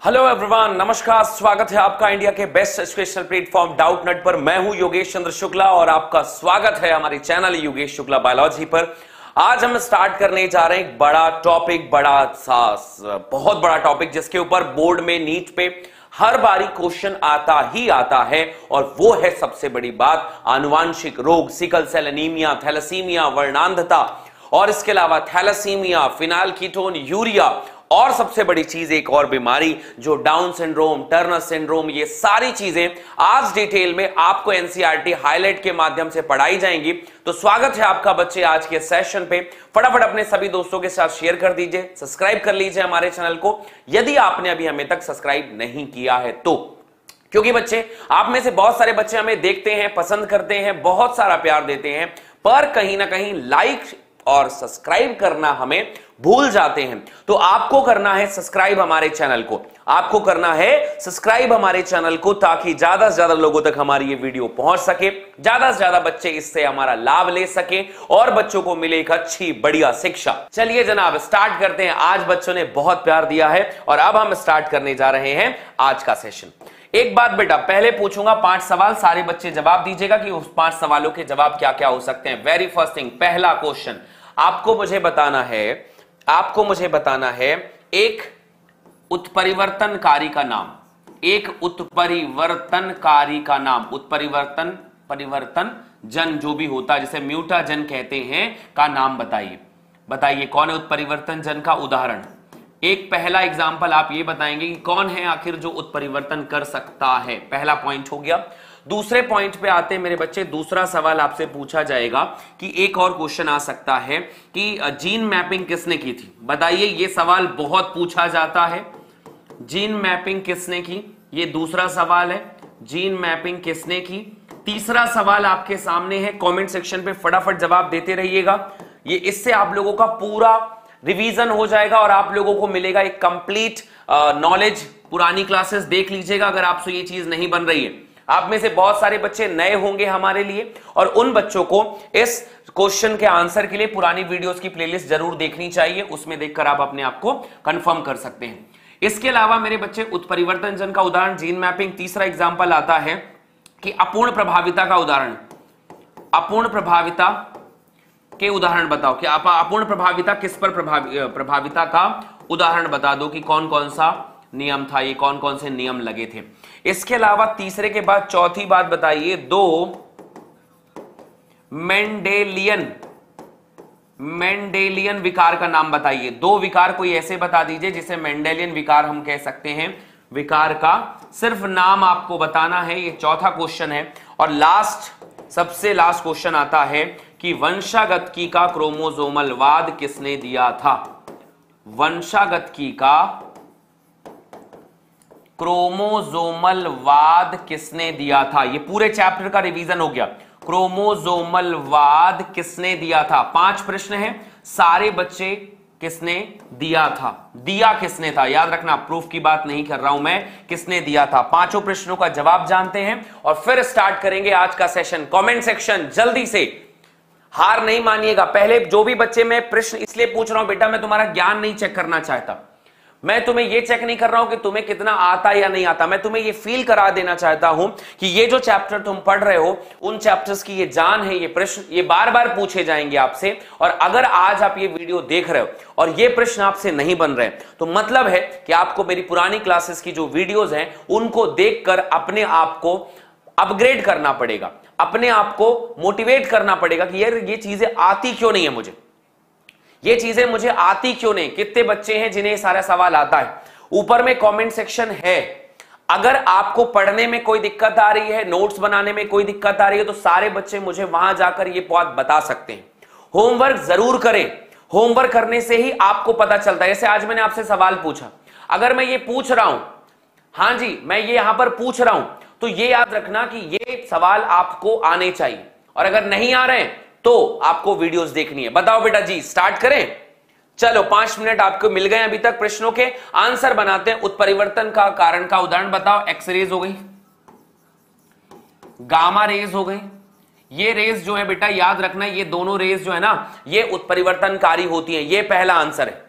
Hello everyone, नमस्कार। स्वागत है आपका इंडिया के बेस्ट एजुकेशनल प्लेटफॉर्म डाउट नट पर। मैं हूं योगेश चंद्र शुक्ला और आपका स्वागत है हमारे चैनल योगेश शुक्ला बायोलॉजी पर। आज हम स्टार्ट करने जा रहे हैं एक बड़ा टॉपिक, बहुत बड़ा टॉपिक, जिसके ऊपर बोर्ड में नीट पे हर बारी क्वेश्चन आता ही आता है, और वो है सबसे बड़ी बात, आनुवांशिक रोग, सिकल सेल एनीमिया, थैलेसीमिया, वर्णांधता, और इसके अलावा थैलेसीमिया, फिनाइलकीटोन यूरिया, और सबसे बड़ी चीज एक और बीमारी जो डाउन सिंड्रोम, टर्नर सिंड्रोम। ये सारी चीजें आज डिटेल में आपको एनसीईआरटी हाईलाइट के माध्यम से पढ़ाई जाएंगी। तो स्वागत है आपका बच्चे आज के सेशन पे। फटाफट अपने सभी दोस्तों के साथ शेयर कर दीजिए, सब्सक्राइब कर लीजिए हमारे चैनल को यदि आपने अभी हमें तक सब्सक्राइब नहीं किया है तो, क्योंकि बच्चे आप में से बहुत सारे बच्चे हमें देखते हैं, पसंद करते हैं, बहुत सारा प्यार देते हैं, पर कहीं ना कहीं लाइक और सब्सक्राइब करना हमें भूल जाते हैं। तो आपको करना है सब्सक्राइब हमारे चैनल को, आपको करना है सब्सक्राइब हमारे चैनल को, ताकि ज्यादा से ज्यादा लोगों तक हमारी ये वीडियो पहुंच सके, ज्यादा से ज्यादा बच्चे इससे हमारा लाभ ले सके और बच्चों को मिले एक अच्छी बढ़िया शिक्षा। चलिए जनाब स्टार्ट करते हैं। आज बच्चों ने बहुत प्यार दिया है और अब हम स्टार्ट करने जा रहे हैं आज का सेशन। एक बात बेटा, पहले पूछूंगा 5 सवाल, सारे बच्चे जवाब दीजिएगा कि उस 5 सवालों के जवाब क्या क्या हो सकते हैं। वेरी फर्स्ट थिंग, पहला क्वेश्चन आपको मुझे बताना है एक उत्परिवर्तनकारी का नाम, एक उत्परिवर्तनकारी का नाम, परिवर्तन जन जो भी होता है, जिसे म्यूटाजन कहते हैं, का नाम बताइए कौन है उत्परिवर्तन जन का उदाहरण। एक पहला एग्जाम्पल आप ये बताएंगे कि कौन है आखिर जो उत्परिवर्तन कर सकता है। पहला पॉइंट हो गया। दूसरे पॉइंट पे आते हैं मेरे बच्चे, दूसरा सवाल आपसे पूछा जाएगा कि एक और क्वेश्चन आ सकता है कि जीन मैपिंग किसने की थी। बताइए, ये सवाल बहुत पूछा जाता है, जीन मैपिंग किसने की, ये दूसरा सवाल है, जीन मैपिंग किसने की। तीसरा सवाल आपके सामने है, कमेंट सेक्शन पे फटाफट जवाब देते रहिएगा। ये इससे आप लोगों का पूरा रिवीजन हो जाएगा और आप लोगों को मिलेगा एक कंप्लीट नॉलेज। पुरानी क्लासेस देख लीजिएगा अगर आपसे ये चीज नहीं बन रही है। आप में से बहुत सारे बच्चे नए होंगे हमारे लिए, और उन बच्चों को इस क्वेश्चन के आंसर के लिए पुरानी वीडियोस की प्लेलिस्ट जरूर देखनी चाहिए, उसमें देखकर आप अपने आप को कंफर्म कर सकते हैं। इसके अलावा मेरे बच्चे उत्परिवर्तन जन का उदाहरण, जीन मैपिंग। तीसरा एग्जाम्पल आता है कि अपूर्ण प्रभाविता का उदाहरण, अपूर्ण प्रभाविता के उदाहरण बताओ कि आप अपूर्ण प्रभाविता किस पर प्रभाविता का उदाहरण बता दो कि कौन कौन सा नियम था, ये कौन कौन से नियम लगे थे। इसके अलावा तीसरे के बाद चौथी बात बताइए, 2 मेंडेलियन विकार का नाम बताइए। 2 विकार कोई ऐसे बता दीजिए जिसे मेंडेलियन विकार हम कह सकते हैं। विकार का सिर्फ नाम आपको बताना है, ये चौथा क्वेश्चन है। और सबसे लास्ट क्वेश्चन आता है कि वंशागतिकी का क्रोमोसोमल वाद किसने दिया था। वंशागतिकी का क्रोमोसोमल वाद किसने दिया था। ये पूरे चैप्टर का रिवीजन हो गया। क्रोमोसोमल वाद किसने दिया था। 5 प्रश्न हैं, सारे बच्चे किसने दिया था, दिया किसने था, याद रखना, प्रूफ की बात नहीं कर रहा हूं मैं, किसने दिया था। 5 प्रश्नों का जवाब जानते हैं और फिर स्टार्ट करेंगे आज का सेशन। कमेंट सेक्शन जल्दी से, हार नहीं मानिएगा। पहले जो भी बच्चे, मैं प्रश्न इसलिए पूछ रहा हूं बेटा, मैं तुम्हारा ज्ञान नहीं चेक करना चाहता, मैं तुम्हें यह चेक नहीं कर रहा हूं कि तुम्हें कितना आता या नहीं आता, मैं तुम्हें यह फील करा देना चाहता हूं कि ये जो चैप्टर तुम पढ़ रहे हो, उन चैप्टर्स की ये जान है। ये प्रश्न ये बार बार पूछे जाएंगे आपसे, और अगर आज आप ये वीडियो देख रहे हो और ये प्रश्न आपसे नहीं बन रहे तो मतलब है कि आपको मेरी पुरानी क्लासेस की जो वीडियोज हैं उनको देखकर अपने आप को अपग्रेड करना पड़ेगा, अपने आप को मोटिवेट करना पड़ेगा कि यार ये चीजें आती क्यों नहीं है मुझे, ये चीजें मुझे आती क्यों नहीं। कितने बच्चे हैं जिन्हें सारा सवाल आता है। ऊपर में कमेंट सेक्शन है, अगर आपको पढ़ने में कोई दिक्कत आ रही है, नोट्स बनाने में कोई दिक्कत आ रही है, तो सारे बच्चे मुझे वहां जाकर ये बात बता सकते हैं। होमवर्क जरूर करें, होमवर्क करने से ही आपको पता चलता है। जैसे आज मैंने आपसे सवाल पूछा, अगर मैं ये पूछ रहा हूं, हां जी मैं ये यहां पर पूछ रहा हूं, तो ये याद रखना कि ये सवाल आपको आने चाहिए, और अगर नहीं आ रहे हैं तो आपको वीडियोस देखनी है। बताओ बेटा जी, स्टार्ट करें। चलो 5 मिनट आपको मिल गए अभी तक। प्रश्नों के आंसर बनाते हैं। उत्परिवर्तन का कारण का उदाहरण बताओ। एक्स रेज हो गई, गामा रेज हो गई। ये रेज जो है बेटा याद रखना, ये दोनों रेज जो है ना, ये उत्परिवर्तनकारी होती हैं। ये पहला आंसर है,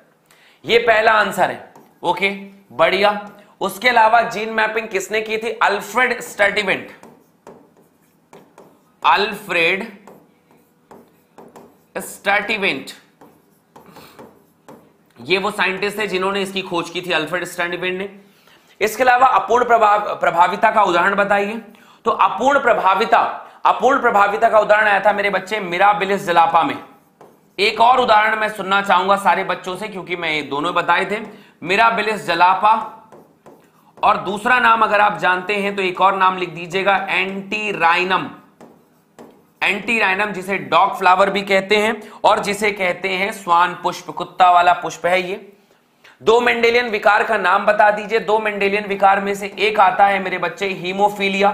ये पहला आंसर है। ओके बढ़िया। उसके अलावा जीन मैपिंग किसने की थी? अल्फ्रेड स्टर्टिवेंट। अल्फ्रेड स्टर्टिवेंट, ये वो साइंटिस्ट थे जिन्होंने इसकी खोज की थी, अल्फ्रेड स्टर्टिवेंट ने। इसके अलावा अपूर्ण प्रभाविता का उदाहरण बताइए। तो अपूर्ण प्रभाविता का उदाहरण आया था मेरे बच्चे मिराबिलिस जलापा में। एक और उदाहरण मैं सुनना चाहूंगा सारे बच्चों से, क्योंकि मैं ये दोनों बताए थे, मिराबिलिस जलापा, और दूसरा नाम अगर आप जानते हैं तो एक और नाम लिख दीजिएगा, एंटीराइनम। एंटीराइनम जिसे डॉग फ्लावर भी कहते हैं और जिसे कहते हैं स्वान पुष्प, कुत्ता वाला पुष्प है ये। 2 मेंडेलियन विकार का नाम बता दीजिए। 2 मेंडेलियन विकार में से एक आता है मेरे बच्चे हीमोफीलिया।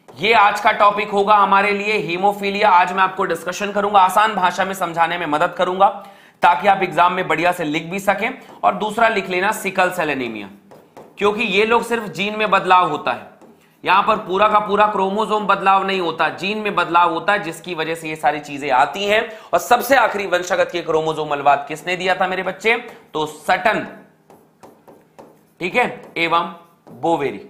ये आज का टॉपिक होगा हमारे लिए, हीमोफीलिया। आज मैं आपको डिस्कशन करूंगा, आसान भाषा में समझाने में मदद करूंगा ताकि आप एग्जाम में बढ़िया से लिख भी सकें। और दूसरा लिख लेना सिकल सेल एनीमिया, क्योंकि ये लोग सिर्फ जीन में बदलाव होता है, यहां पर पूरा का पूरा क्रोमोसोम बदलाव नहीं होता, जीन में बदलाव होता है, जिसकी वजह से ये सारी चीजें आती हैं। और सबसे आखिरी वंशागत के क्रोमोसोमल वाद किसने दिया था मेरे बच्चे? तो सटन, ठीक है, एवं बोवेरी।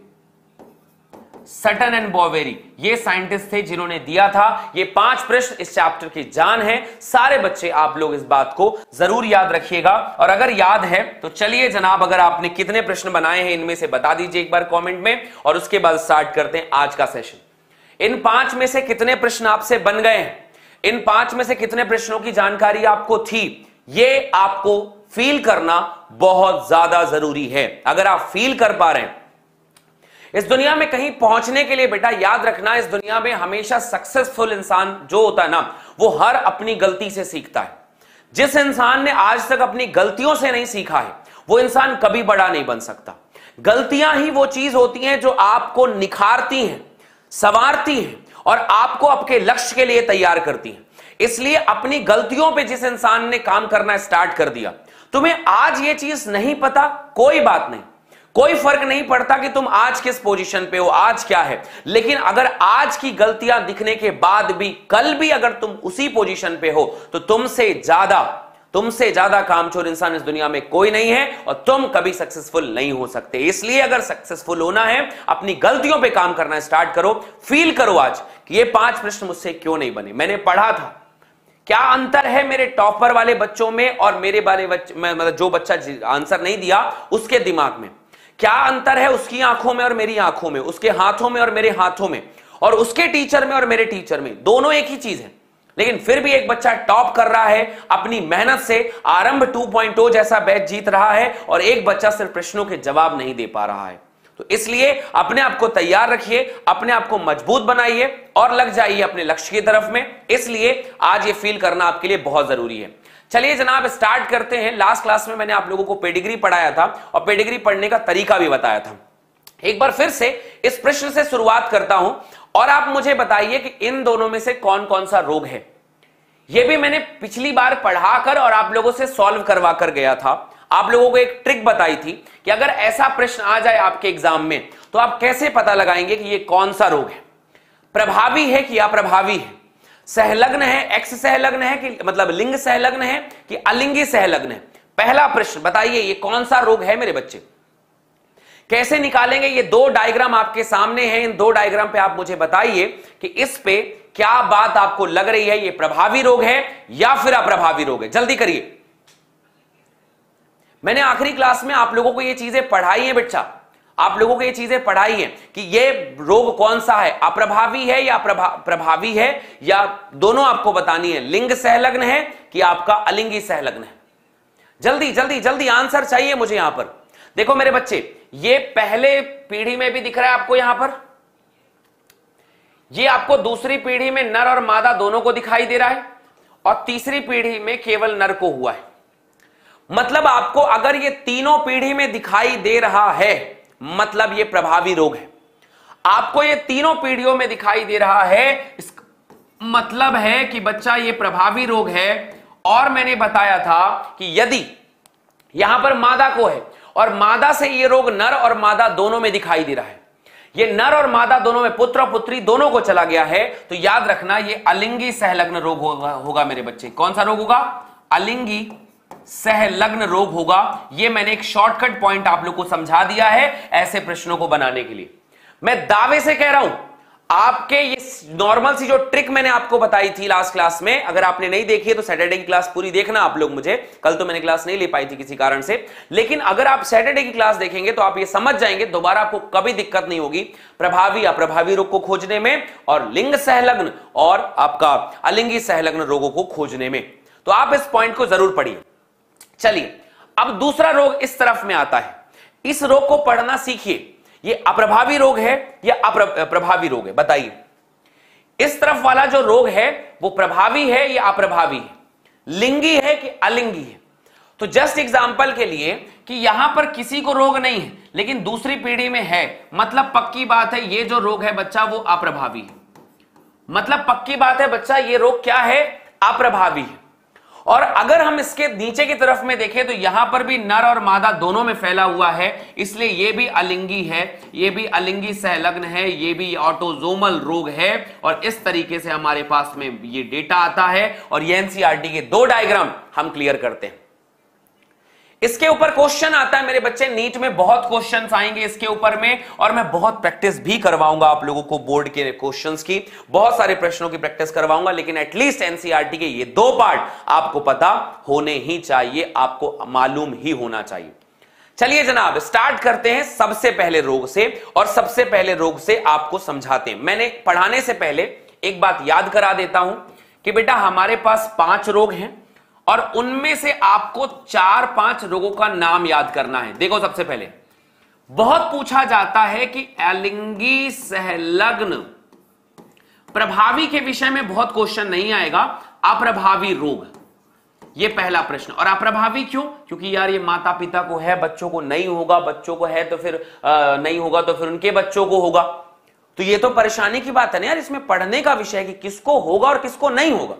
सटन एंड बोवेरी ये साइंटिस्ट थे जिन्होंने दिया था। ये 5 प्रश्न इस चैप्टर की जान है। सारे बच्चे आप लोग इस बात को जरूर याद रखिएगा, और अगर याद है तो चलिए जनाब, अगर आपने कितने प्रश्न बनाए हैं इनमें से बता दीजिए एक बार कमेंट में, और उसके बाद स्टार्ट करते हैं आज का सेशन। इन 5 में से कितने प्रश्न आपसे बन गए हैं? इन 5 में से कितने प्रश्नों की जानकारी आपको थी? ये आपको फील करना बहुत ज्यादा जरूरी है। अगर आप फील कर पा रहे हैं इस दुनिया में कहीं पहुंचने के लिए, बेटा याद रखना, इस दुनिया में हमेशा सक्सेसफुल इंसान जो होता है ना, वो हर अपनी गलती से सीखता है। जिस इंसान ने आज तक अपनी गलतियों से नहीं सीखा है वो इंसान कभी बड़ा नहीं बन सकता। गलतियां ही वो चीज होती हैं जो आपको निखारती हैं, संवारती हैं और आपको आपके लक्ष्य के लिए तैयार करती हैं। इसलिए अपनी गलतियों पे जिस इंसान ने काम करना स्टार्ट कर दिया, तुम्हें आज ये चीज नहीं पता, कोई बात नहीं, कोई फर्क नहीं पड़ता कि तुम आज किस पोजीशन पे हो, आज क्या है, लेकिन अगर आज की गलतियां दिखने के बाद भी कल भी अगर तुम उसी पोजीशन पे हो तो तुमसे ज्यादा कामचोर इंसान इस दुनिया में कोई नहीं है, और तुम कभी सक्सेसफुल नहीं हो सकते। इसलिए अगर सक्सेसफुल होना है, अपनी गलतियों पे काम करना स्टार्ट करो। फील करो आज कि ये 5 प्रश्न मुझसे क्यों नहीं बने। मैंने पढ़ा था, क्या अंतर है मेरे टॉपर वाले बच्चों में और मेरे वाले बच्चे, मतलब जो बच्चा आंसर नहीं दिया उसके दिमाग में, क्या अंतर है उसकी आंखों में और मेरी आंखों में, उसके हाथों में और मेरे हाथों में, और उसके टीचर में और मेरे टीचर में? दोनों एक ही चीज है, लेकिन फिर भी एक बच्चा टॉप कर रहा है अपनी मेहनत से, आरंभ 2.0 जैसा बैच जीत रहा है, और एक बच्चा सिर्फ प्रश्नों के जवाब नहीं दे पा रहा है। तो इसलिए अपने आप को तैयार रखिए, अपने आप को मजबूत बनाइए और लग जाइए अपने लक्ष्य की तरफ में। इसलिए आज ये फील करना आपके लिए बहुत जरूरी है। चलिए जनाब स्टार्ट करते हैं। लास्ट क्लास में मैंने आप लोगों को पेडिग्री पढ़ाया था और पेडिग्री पढ़ने का तरीका भी बताया था। एक बार फिर से इस प्रश्न से शुरुआत करता हूं और आप मुझे बताइए कि इन दोनों में से कौन कौन सा रोग है। यह भी मैंने पिछली बार पढ़ाकर और आप लोगों से सॉल्व करवा कर गया था। आप लोगों को एक ट्रिक बताई थी कि अगर ऐसा प्रश्न आ जाए आपके एग्जाम में तो आप कैसे पता लगाएंगे कि यह कौन सा रोग है, प्रभावी है कि अप्रभावी है, सहलग्न है, एक्स सहलग्न है कि मतलब लिंग सहलग्न है कि अलिंगी सहलग्न है। पहला प्रश्न बताइए ये कौन सा रोग है मेरे बच्चे। कैसे निकालेंगे? ये 2 डायग्राम आपके सामने हैं। इन 2 डायग्राम पे आप मुझे बताइए कि इस पे क्या बात आपको लग रही है, ये प्रभावी रोग है या फिर अप्रभावी रोग है। जल्दी करिए। मैंने आखिरी क्लास में आप लोगों को ये चीजें पढ़ाई है बच्चा, आप लोगों को ये चीजें पढ़ाई है कि ये रोग कौन सा है, अप्रभावी है या प्रभावी है, या दोनों आपको बतानी है, लिंग सहलग्न है कि आपका अलिंगी सहलग्न है। जल्दी जल्दी जल्दी आंसर चाहिए मुझे। यहां पर देखो मेरे बच्चे, ये पहले पीढ़ी में भी दिख रहा है आपको, यहां पर ये आपको दूसरी पीढ़ी में नर और मादा दोनों को दिखाई दे रहा है, और तीसरी पीढ़ी में केवल नर को हुआ है। मतलब आपको अगर ये तीनों पीढ़ी में दिखाई दे रहा है मतलब ये प्रभावी रोग है। आपको ये तीनों पीढ़ियों में दिखाई दे रहा है, इसका मतलब है कि बच्चा ये प्रभावी रोग है। और मैंने बताया था कि यदि यहां पर मादा को है और मादा से ये रोग नर और मादा दोनों में दिखाई दे रहा है, ये नर और मादा दोनों में, पुत्र और पुत्री दोनों को चला गया है, तो याद रखना ये अलिंगी सहलग्न रोग होगा मेरे बच्चे। कौन सा रोग होगा? अलिंगी सहलग्न रोग होगा। यह मैंने एक शॉर्टकट पॉइंट आप लोग को समझा दिया है ऐसे प्रश्नों को बनाने के लिए। मैं दावे से कह रहा हूं आपके ये नॉर्मल सी जो ट्रिक मैंने आपको बताई थी लास्ट क्लास में, अगर आपने नहीं देखी है तो सैटरडे की क्लास पूरी देखना आप लोग। मुझे कल तो मैंने क्लास नहीं ले पाई थी किसी कारण से, लेकिन अगर आप सैटरडे की क्लास देखेंगे तो आप ये समझ जाएंगे, दोबारा आपको कभी दिक्कत नहीं होगी प्रभावी अप्रभावी रोग को खोजने में और लिंग सहलग्न और आपका अलिंगी सहलग्न रोगों को खोजने में। तो आप इस पॉइंट को जरूर पढ़िए। चलिए अब दूसरा रोग इस तरफ में आता है, इस रोग को पढ़ना सीखिए। ये अप्रभावी रोग है या अप्रभावी रोग है, बताइए। इस तरफ वाला जो रोग है वो प्रभावी है या अप्रभावी है, लिंगी है कि अलिंगी है? तो जस्ट एग्जांपल के लिए कि यहां पर किसी को रोग नहीं है लेकिन दूसरी पीढ़ी में है, मतलब पक्की बात है ये जो रोग है बच्चा वो अप्रभावी है। मतलब पक्की बात है बच्चा ये रोग क्या है, अप्रभावी है। और अगर हम इसके नीचे की तरफ में देखें तो यहां पर भी नर और मादा दोनों में फैला हुआ है, इसलिए ये भी अलिंगी है, ये भी अलिंगी सहलग्न है, ये भी ऑटोजोमल रोग है। और इस तरीके से हमारे पास में ये डेटा आता है और ये एनसीईआरटी के 2 डायग्राम हम क्लियर करते हैं। इसके ऊपर क्वेश्चन आता है मेरे बच्चे, नीट में बहुत क्वेश्चंस आएंगे इसके ऊपर में, और मैं बहुत प्रैक्टिस भी करवाऊंगा आप लोगों को बोर्ड के क्वेश्चंस की, बहुत सारे प्रश्नों की प्रैक्टिस करवाऊंगा। लेकिन एटलीस्ट एनसीईआरटी के ये 2 पार्ट आपको पता होने ही चाहिए, आपको मालूम ही होना चाहिए। चलिए जनाब स्टार्ट करते हैं सबसे पहले रोग से, और सबसे पहले रोग से आपको समझाते हैं। मैंने पढ़ाने से पहले एक बात याद करा देता हूं कि बेटा हमारे पास 5 रोग हैं और उनमें से आपको 4-5 रोगों का नाम याद करना है। देखो सबसे पहले बहुत पूछा जाता है कि अलिंगी सहलग्न प्रभावी के विषय में बहुत क्वेश्चन नहीं आएगा, अप्रभावी रोग ये पहला प्रश्न। और अप्रभावी क्यों? क्योंकि यार ये माता पिता को है, बच्चों को नहीं होगा, बच्चों को है तो फिर नहीं होगा तो फिर उनके बच्चों को होगा। तो ये तो परेशानी की बात है ना यार, इसमें पढ़ने का विषय है कि किसको होगा और किसको नहीं होगा।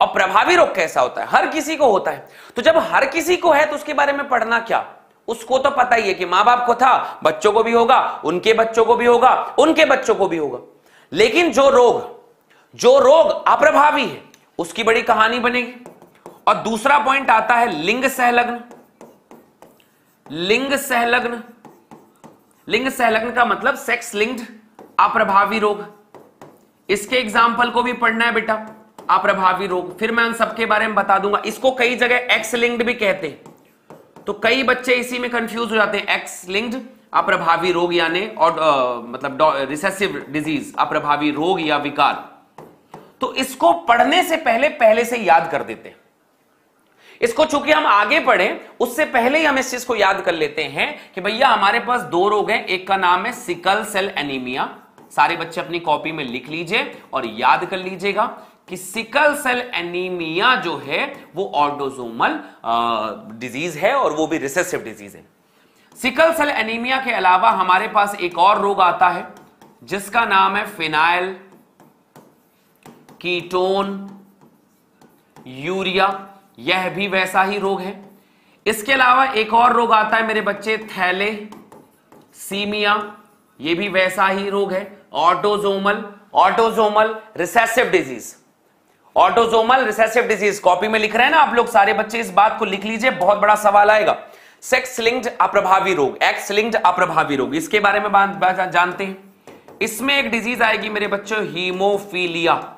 और प्रभावी रोग कैसा होता है, हर किसी को होता है। तो जब हर किसी को है तो उसके बारे में पढ़ना क्या, उसको तो पता ही है कि मां बाप को था, बच्चों को भी होगा, उनके बच्चों को भी होगा, उनके बच्चों को भी होगा। लेकिन जो रोग अप्रभावी है उसकी बड़ी कहानी बनेगी। और दूसरा पॉइंट आता है लिंग सहलग्न। लिंग सहलग्न, लिंग सहलग्न का मतलब सेक्स लिंक्ड अप्रभावी रोग। इसके एग्जाम्पल को भी पढ़ना है बेटा, अप्रभावी रोग। फिर मैं उन सबके बारे में बता दूंगा। इसको कई जगह एक्स लिंक्ड भी कहते हैं, तो कई बच्चे इसी में कंफ्यूज हो जाते हैं। एक्स लिंक्ड अप्रभावी रोग यानी और मतलब रिसेसिव डिजीज, अप्रभावी रोग या विकार। तो इसको पढ़ने से पहले से याद कर देते हैं। इसको चूंकि हम आगे पढ़ें उससे पहले ही हम इस चीज को याद कर लेते हैं कि भैया हमारे पास 2 रोग हैं, एक का नाम है सिकल सेल एनीमिया। सारे बच्चे अपनी कॉपी में लिख लीजिए और याद कर लीजिएगा कि सिकल सेल एनीमिया जो है वो ऑटोसोमल डिजीज है और वो भी रिसेसिव डिजीज है। सिकल सेल एनीमिया के अलावा हमारे पास एक और रोग आता है जिसका नाम है फिनाइल कीटोन यूरिया, यह भी वैसा ही रोग है। इसके अलावा एक और रोग आता है मेरे बच्चे थैलेसीमिया, यह भी वैसा ही रोग है। Autosomal recessive disease, autosomal recessive disease copy में लिख रहे हैं ना आप लोग, सारे बच्चे इस बात को लिख लीजिए, बहुत बड़ा सवाल आएगा। सेक्स लिंक्ड अप्रभावी रोग, एक्स लिंक्ड अप्रभावी रोग, इसके बारे में जानते हैं। इसमें एक डिजीज आएगी मेरे बच्चों हीमोफीलिया,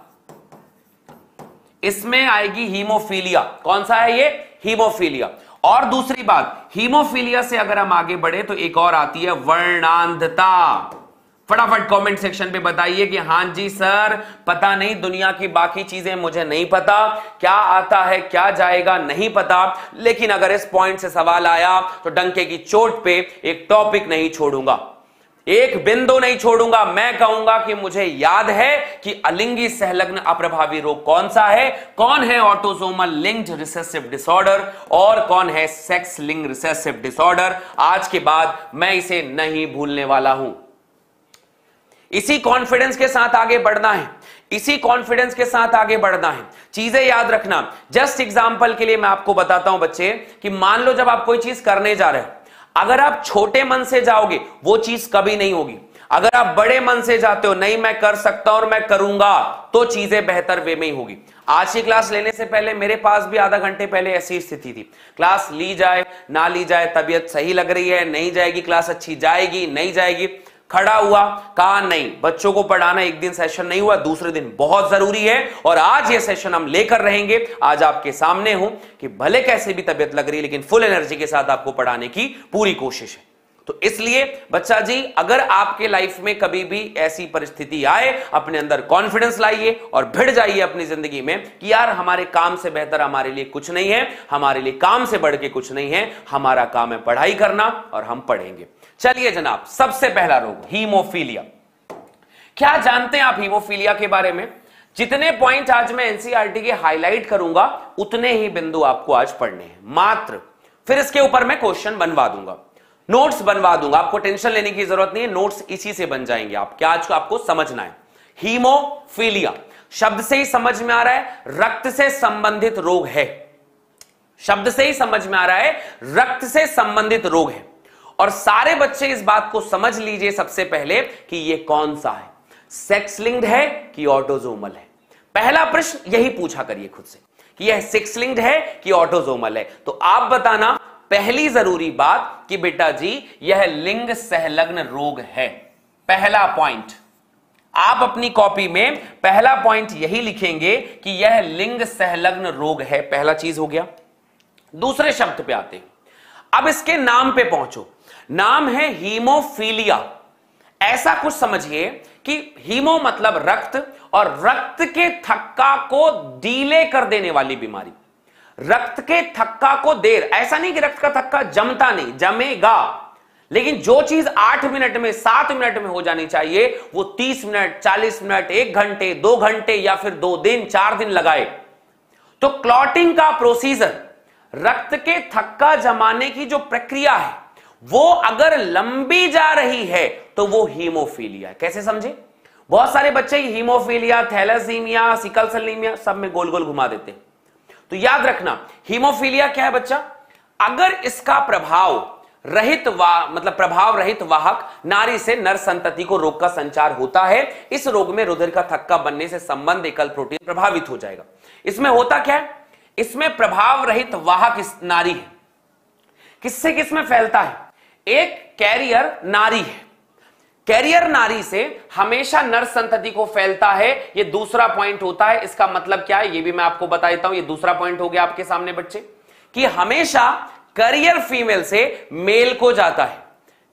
इसमें आएगी हीमोफीलिया। कौन सा है ये? हीमोफीलिया। और दूसरी बात, हीमोफीलिया से अगर हम आगे बढ़े तो एक और आती है वर्णांधता। फटाफट कमेंट सेक्शन पे बताइए कि हां जी सर, पता नहीं, दुनिया की बाकी चीजें मुझे नहीं पता, क्या आता है क्या जाएगा नहीं पता, लेकिन अगर इस पॉइंट से सवाल आया तो डंके की चोट पे एक टॉपिक नहीं छोड़ूंगा, एक बिंदु नहीं छोड़ूंगा। मैं कहूंगा कि मुझे याद है कि अलिंगी सहलग्न अप्रभावी रोग कौन सा है, कौन है ऑटोसोमल लिंक्ड रिसेसिव डिसऑर्डर और कौन है सेक्स लिंक्ड रिसेसिव डिसऑर्डर। आज के बाद मैं इसे नहीं भूलने वाला हूं। इसी कॉन्फिडेंस के साथ आगे बढ़ना है, इसी कॉन्फिडेंस के साथ आगे बढ़ना है। चीजें याद रखना। जस्ट एग्जांपल के लिए मैं आपको बताता हूं बच्चे कि मान लो जब आप कोई चीज करने जा रहे हो, अगर आप छोटे मन से जाओगे वो चीज कभी नहीं होगी। अगर आप बड़े मन से जाते हो, नहीं मैं कर सकता और मैं करूंगा, तो चीजें बेहतर वे में ही होगी। आज की क्लास लेने से पहले मेरे पास भी आधा घंटे पहले ऐसी स्थिति थी, क्लास ली जाए ना ली जाए, तबीयत सही लग रही है, नहीं जाएगी क्लास, अच्छी जाएगी नहीं जाएगी, खड़ा हुआ, कहा नहीं, बच्चों को पढ़ाना एक दिन सेशन नहीं हुआ, दूसरे दिन बहुत जरूरी है, और आज ये सेशन हम लेकर रहेंगे। आज आपके सामने हूं कि भले कैसे भी तबीयत लग रही है, लेकिन फुल एनर्जी के साथ आपको पढ़ाने की पूरी कोशिश है। तो इसलिए बच्चा जी, अगर आपके लाइफ में कभी भी ऐसी परिस्थिति आए, अपने अंदर कॉन्फिडेंस लाइए और भिड़ जाइए अपनी जिंदगी में कि यार हमारे काम से बेहतर हमारे लिए कुछ नहीं है, हमारे लिए काम से बढ़ के कुछ नहीं है, हमारा काम है पढ़ाई करना और हम पढ़ेंगे। चलिए जनाब, सबसे पहला रोग हीमोफीलिया। क्या जानते हैं आप हीमोफीलिया के बारे में? जितने पॉइंट आज मैं एनसीईआरटी के हाईलाइट करूंगा, उतने ही बिंदु आपको आज पढ़ने हैं मात्र। फिर इसके ऊपर मैं क्वेश्चन बनवा दूंगा, नोट्स बनवा दूंगा, आपको टेंशन लेने की जरूरत नहीं है, नोट्स इसी से बन जाएंगे। आप क्या आज को आपको समझना है, हीमोफीलिया शब्द से ही समझ में आ रहा है रक्त से संबंधित रोग है। शब्द से ही समझ में आ रहा है रक्त से संबंधित रोग है। और सारे बच्चे इस बात को समझ लीजिए सबसे पहले कि यह कौन सा है, सेक्स लिंक्ड है कि ऑटोसोमल है। पहला प्रश्न यही पूछा करिए खुद से कि यह सेक्स लिंक्ड है कि ऑटोसोमल है। तो आप बताना पहली जरूरी बात कि बेटा जी यह लिंग संलग्न रोग है। पहला पॉइंट आप अपनी कॉपी में पहला पॉइंट यही लिखेंगे कि यह लिंग संलग्न रोग है। पहला चीज हो गया। दूसरे शब्द पे आते हैं, अब इसके नाम पे पहुंचो। नाम है हीमोफीलिया। ऐसा कुछ समझिए कि हीमो मतलब रक्त, और रक्त के थक्का को डीले कर देने वाली बीमारी। रक्त के थक्का को देर, ऐसा नहीं कि रक्त का थक्का जमता नहीं, जमेगा, लेकिन जो चीज 8 मिनट में 7 मिनट में हो जानी चाहिए वो 30 मिनट 40 मिनट 1 घंटे 2 घंटे या फिर 2 दिन 4 दिन लगाए। तो क्लॉटिंग का प्रोसीजर, रक्त के थक्का जमाने की जो प्रक्रिया है, वो अगर लंबी जा रही है तो वो हीमोफीलिया है। कैसे समझे? बहुत सारे बच्चे haemophilia, thalassaemia, sickle cell anaemia सब में गोल गोल घुमा देते हैं। तो याद रखना हीमोफीलिया क्या है बच्चा? अगर इसका प्रभाव रहित मतलब प्रभाव रहित वाहक नारी से नर संतति को रोग का संचार होता है, इस रोग में रुधिर का थक्का बनने से संबंध एकल प्रोटीन प्रभावित हो जाएगा। इसमें होता क्या है? इसमें प्रभाव रहित वाहक इस नारी है। किससे किसमें फैलता है? एक कैरियर नारी है, कैरियर नारी से हमेशा नर संतति को फैलता है। ये दूसरा पॉइंट होता है। इसका मतलब क्या है ये भी मैं आपको बता देता हूं। ये दूसरा पॉइंट हो गया आपके सामने बच्चे, कि हमेशा कैरियर फीमेल से मेल को जाता है,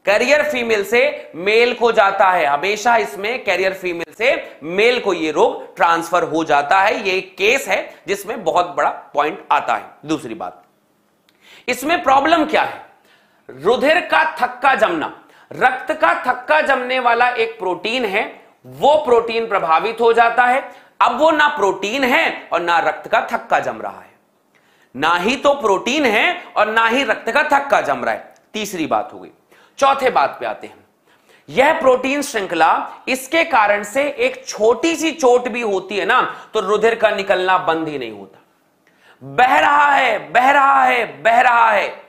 कैरियर फीमेल से मेल को जाता है। हमेशा इसमें कैरियर फीमेल से मेल को ये रोग ट्रांसफर हो जाता है। ये एक केस है जिसमें बहुत बड़ा पॉइंट आता है। दूसरी बात, इसमें प्रॉब्लम क्या है? रुधिर का थक्का जमना, रक्त का थक्का जमने वाला एक प्रोटीन है, वो प्रोटीन प्रभावित हो जाता है। अब वो ना प्रोटीन है और ना रक्त का थक्का जम रहा है, ना ही तो प्रोटीन है और ना ही रक्त का थक्का जम रहा है। तीसरी बात हो गई। चौथे बात पे आते हैं। यह प्रोटीन श्रृंखला, इसके कारण से एक छोटी सी चोट भी होती है ना, तो रुधिर का निकलना बंद ही नहीं होता। बह रहा है, बह रहा है, बह रहा है।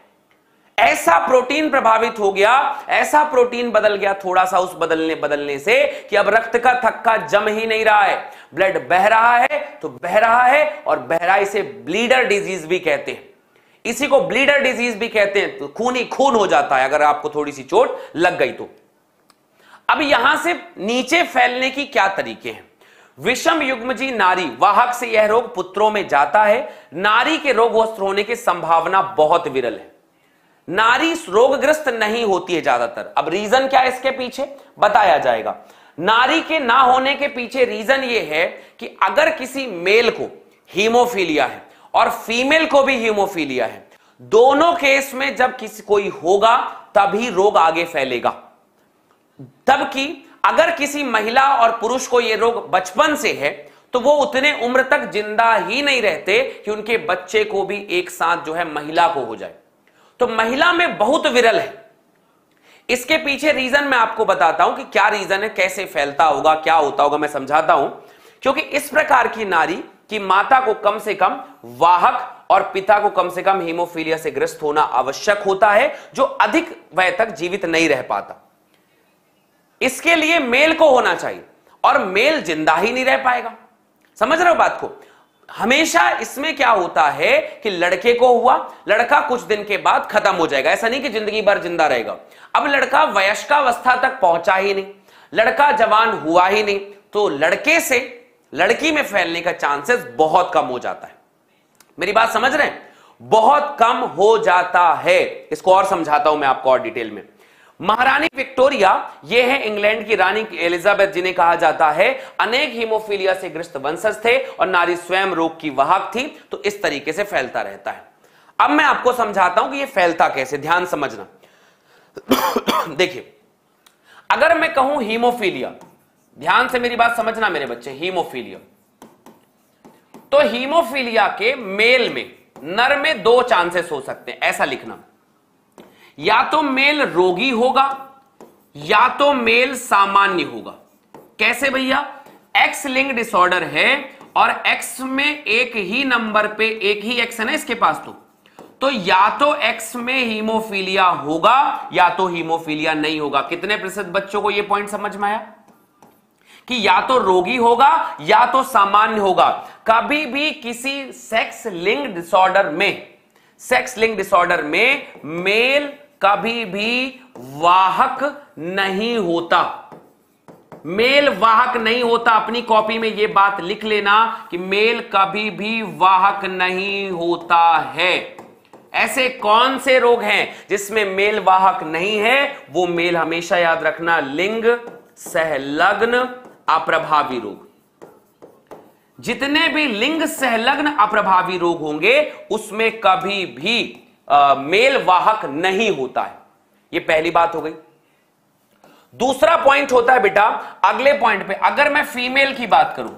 ऐसा प्रोटीन प्रभावित हो गया, ऐसा प्रोटीन बदल गया थोड़ा सा उस बदलने से कि अब रक्त का थक्का जम ही नहीं रहा है। ब्लड बह रहा है तो बह रहा है, और बहराई से ब्लीडर डिजीज भी कहते हैं। इसी को ब्लीडर डिजीज भी कहते हैं। तो खून ही खून हो जाता है अगर आपको थोड़ी सी चोट लग गई तो। अब यहां से नीचे फैलने की क्या तरीके हैं? विषम युग्मजी नारी वाहक से यह रोग पुत्रों में जाता है। नारी के रोगग्रस्त होने की संभावना बहुत विरल है। नारी रोगग्रस्त नहीं होती है ज्यादातर। अब रीजन क्या है इसके पीछे बताया जाएगा। नारी के ना होने के पीछे रीजन ये है कि अगर किसी मेल को हीमोफीलिया है और फीमेल को भी हीमोफीलिया है, दोनों केस में जब किसी कोई होगा तभी रोग आगे फैलेगा। तबकि अगर किसी महिला और पुरुष को यह रोग बचपन से है तो वो उतने उम्र तक जिंदा ही नहीं रहते कि उनके बच्चे को भी एक साथ जो है महिला को हो जाए। तो महिला में बहुत विरल है। इसके पीछे रीजन मैं आपको बताता हूं कि क्या रीजन है, कैसे फैलता होगा, क्या होता होगा, मैं समझाता हूं। क्योंकि इस प्रकार की नारी की माता को कम से कम वाहक और पिता को कम से कम हीमोफीलिया से ग्रस्त होना आवश्यक होता है, जो अधिक वय तक जीवित नहीं रह पाता। इसके लिए मेल को होना चाहिए और मेल जिंदा ही नहीं रह पाएगा। समझ रहे हो बात को? हमेशा इसमें क्या होता है कि लड़के को हुआ, लड़का कुछ दिन के बाद खत्म हो जाएगा, ऐसा नहीं कि जिंदगी भर जिंदा रहेगा। अब लड़का वयस्कावस्था तक पहुंचा ही नहीं, लड़का जवान हुआ ही नहीं, तो लड़के से लड़की में फैलने का चांसेस बहुत कम हो जाता है। मेरी बात समझ रहे हैं? बहुत कम हो जाता है। इसको और समझाता हूं मैं आपको और डिटेल में। महारानी विक्टोरिया, ये है इंग्लैंड की रानी एलिजाबेथ, जिन्हें कहा जाता है अनेक हीमोफीलिया से ग्रस्त वंशज थे और नारी स्वयं रोग की वाहक थी, तो इस तरीके से फैलता रहता है। अब मैं आपको समझाता हूं कि ये फैलता कैसे, ध्यान समझना। देखिए, अगर मैं कहूं हीमोफीलिया, ध्यान से मेरी बात समझना मेरे बच्चे, हीमोफीलिया, तो हीमोफीलिया के मेल में, नर में 2 चांसेस हो सकते हैं, ऐसा लिखना। या तो मेल रोगी होगा या तो मेल सामान्य होगा। कैसे भैया? एक्स लिंक डिसऑर्डर है और एक्स में एक ही नंबर पे एक ही एक्स है ना इसके पास, तो या तो एक्स में हीमोफीलिया होगा या तो हीमोफीलिया नहीं होगा। कितने प्रतिशत बच्चों को यह पॉइंट समझ में आया कि या तो रोगी होगा या तो सामान्य होगा? कभी भी किसी सेक्स लिंक डिसऑर्डर में मेल कभी भी वाहक नहीं होता, मेल वाहक नहीं होता। अपनी कॉपी में यह बात लिख लेना कि मेल कभी भी वाहक नहीं होता है। ऐसे कौन से रोग हैं जिसमें मेल वाहक नहीं है? वो मेल हमेशा याद रखना, लिंग सहलग्न अप्रभावी रोग। जितने भी लिंग सहलग्न अप्रभावी रोग होंगे उसमें कभी भी मेल वाहक नहीं होता है। यह पहली बात हो गई। दूसरा पॉइंट होता है बेटा, अगले पॉइंट पे, अगर मैं फीमेल की बात करूं,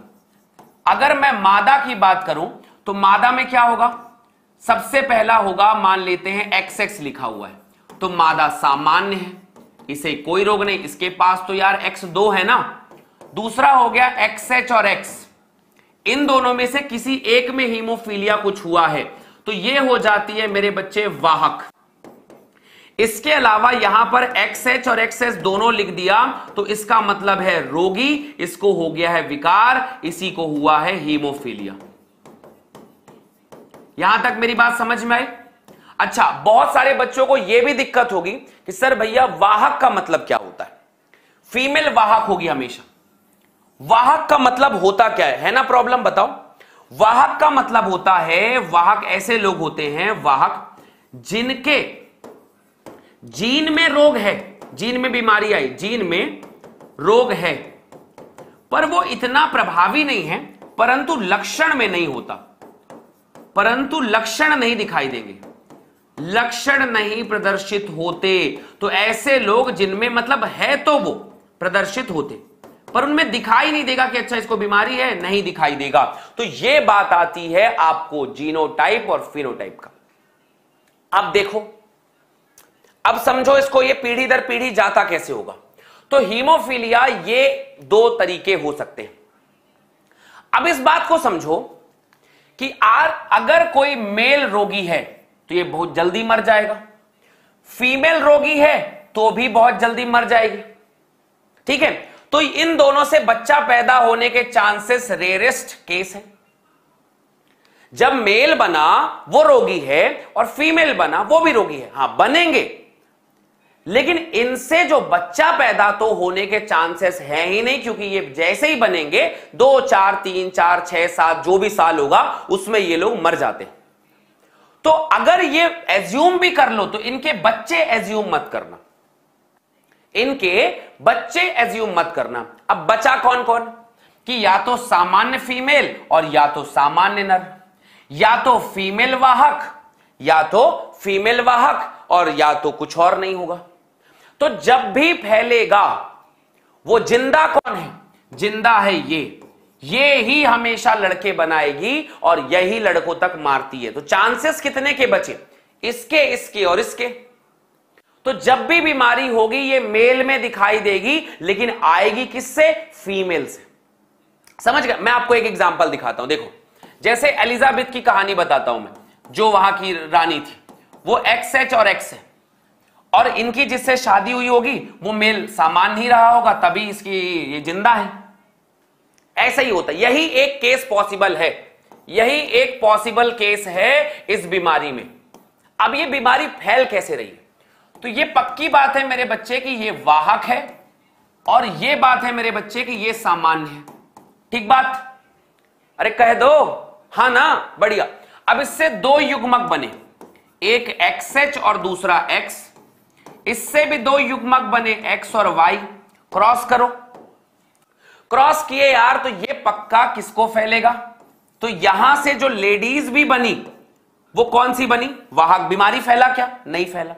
अगर मैं मादा की बात करूं, तो मादा में क्या होगा? सबसे पहला होगा, मान लेते हैं XX लिखा हुआ है, तो मादा सामान्य है, इसे कोई रोग नहीं, इसके पास तो यार X2 है ना। दूसरा हो गया XH और X, इन दोनों में से किसी एक में हीमोफीलिया कुछ हुआ है तो ये हो जाती है मेरे बच्चे वाहक। इसके अलावा यहां पर XH और XS दोनों लिख दिया तो इसका मतलब है रोगी, इसको हो गया है विकार, इसी को हुआ है हीमोफीलिया। यहां तक मेरी बात समझ में आई? अच्छा, बहुत सारे बच्चों को यह भी दिक्कत होगी कि सर भैया वाहक का मतलब क्या होता है? फीमेल वाहक होगी हमेशा। वाहक का मतलब होता क्या है ना? प्रॉब्लम बताओ। वाहक का मतलब होता है, वाहक ऐसे लोग होते हैं, वाहक जिनके जीन में रोग है, जीन में बीमारी आई, जीन में रोग है, पर वो इतना प्रभावी नहीं है, परंतु लक्षण में नहीं होता, परंतु लक्षण नहीं दिखाई देंगे, लक्षण नहीं प्रदर्शित होते, तो ऐसे लोग जिनमें मतलब है तो वो प्रदर्शित होते पर उनमें दिखाई नहीं देगा कि अच्छा इसको बीमारी है, नहीं दिखाई देगा। तो यह बात आती है आपको जीनोटाइप और फिनोटाइप का। अब देखो, अब समझो इसको, ये पीढ़ी दर पीढ़ी जाता कैसे होगा। तो हीमोफीलिया ये 2 तरीके हो सकते हैं। अब इस बात को समझो कि अगर कोई मेल रोगी है तो ये बहुत जल्दी मर जाएगा, फीमेल रोगी है तो भी बहुत जल्दी मर जाएगी। ठीक है, तो इन दोनों से बच्चा पैदा होने के चांसेस रेयरेस्ट केस है। जब मेल बना वो रोगी है और फीमेल बना वो भी रोगी है, हां बनेंगे, लेकिन इनसे जो बच्चा पैदा तो होने के चांसेस है ही नहीं, क्योंकि ये जैसे ही बनेंगे 2, 4, 3, 4, 6, 7 जो भी साल होगा उसमें ये लोग मर जाते हैं। तो अगर ये एज्यूम भी कर लो तो इनके बच्चे एज्यूम मत करना, इनके बच्चे एज्यूम मत करना। अब बचा कौन कौन कि या तो सामान्य फीमेल और या तो सामान्य नर, या तो फीमेल वाहक या तो फीमेल वाहक और या तो कुछ और नहीं होगा। तो जब भी फैलेगा वो जिंदा कौन है? जिंदा है ये ही हमेशा लड़के बनाएगी और यही लड़कों तक मारती है। तो चांसेस कितने के बचे? इसके, इसके और इसके। तो जब भी बीमारी होगी ये मेल में दिखाई देगी, लेकिन आएगी किससे? फीमेल से। समझ गए? मैं आपको एक एग्जांपल दिखाता हूं। देखो, जैसे एलिजाबेथ की कहानी बताता हूं मैं, जो वहां की रानी थी, वो XH और X है और इनकी जिससे शादी हुई होगी वो मेल सामान नहीं रहा होगा, तभी इसकी ये जिंदा है। ऐसा ही होता है। यही एक केस पॉसिबल है, यही एक पॉसिबल केस है इस बीमारी में। अब ये बीमारी फैल कैसे रही है? तो ये पक्की बात है मेरे बच्चे कि ये वाहक है, और ये बात है मेरे बच्चे कि ये सामान्य है। ठीक बात? अरे कह दो हाँ ना, बढ़िया। अब इससे दो युग्मक बने, एक XH और दूसरा X। इससे भी दो युग्मक बने, X और Y। क्रॉस करो, क्रॉस किए यार तो ये पक्का किसको फैलेगा? तो यहां से जो लेडीज भी बनी वो कौन सी बनी? वाहक। बीमारी फैला क्या? नहीं फैला।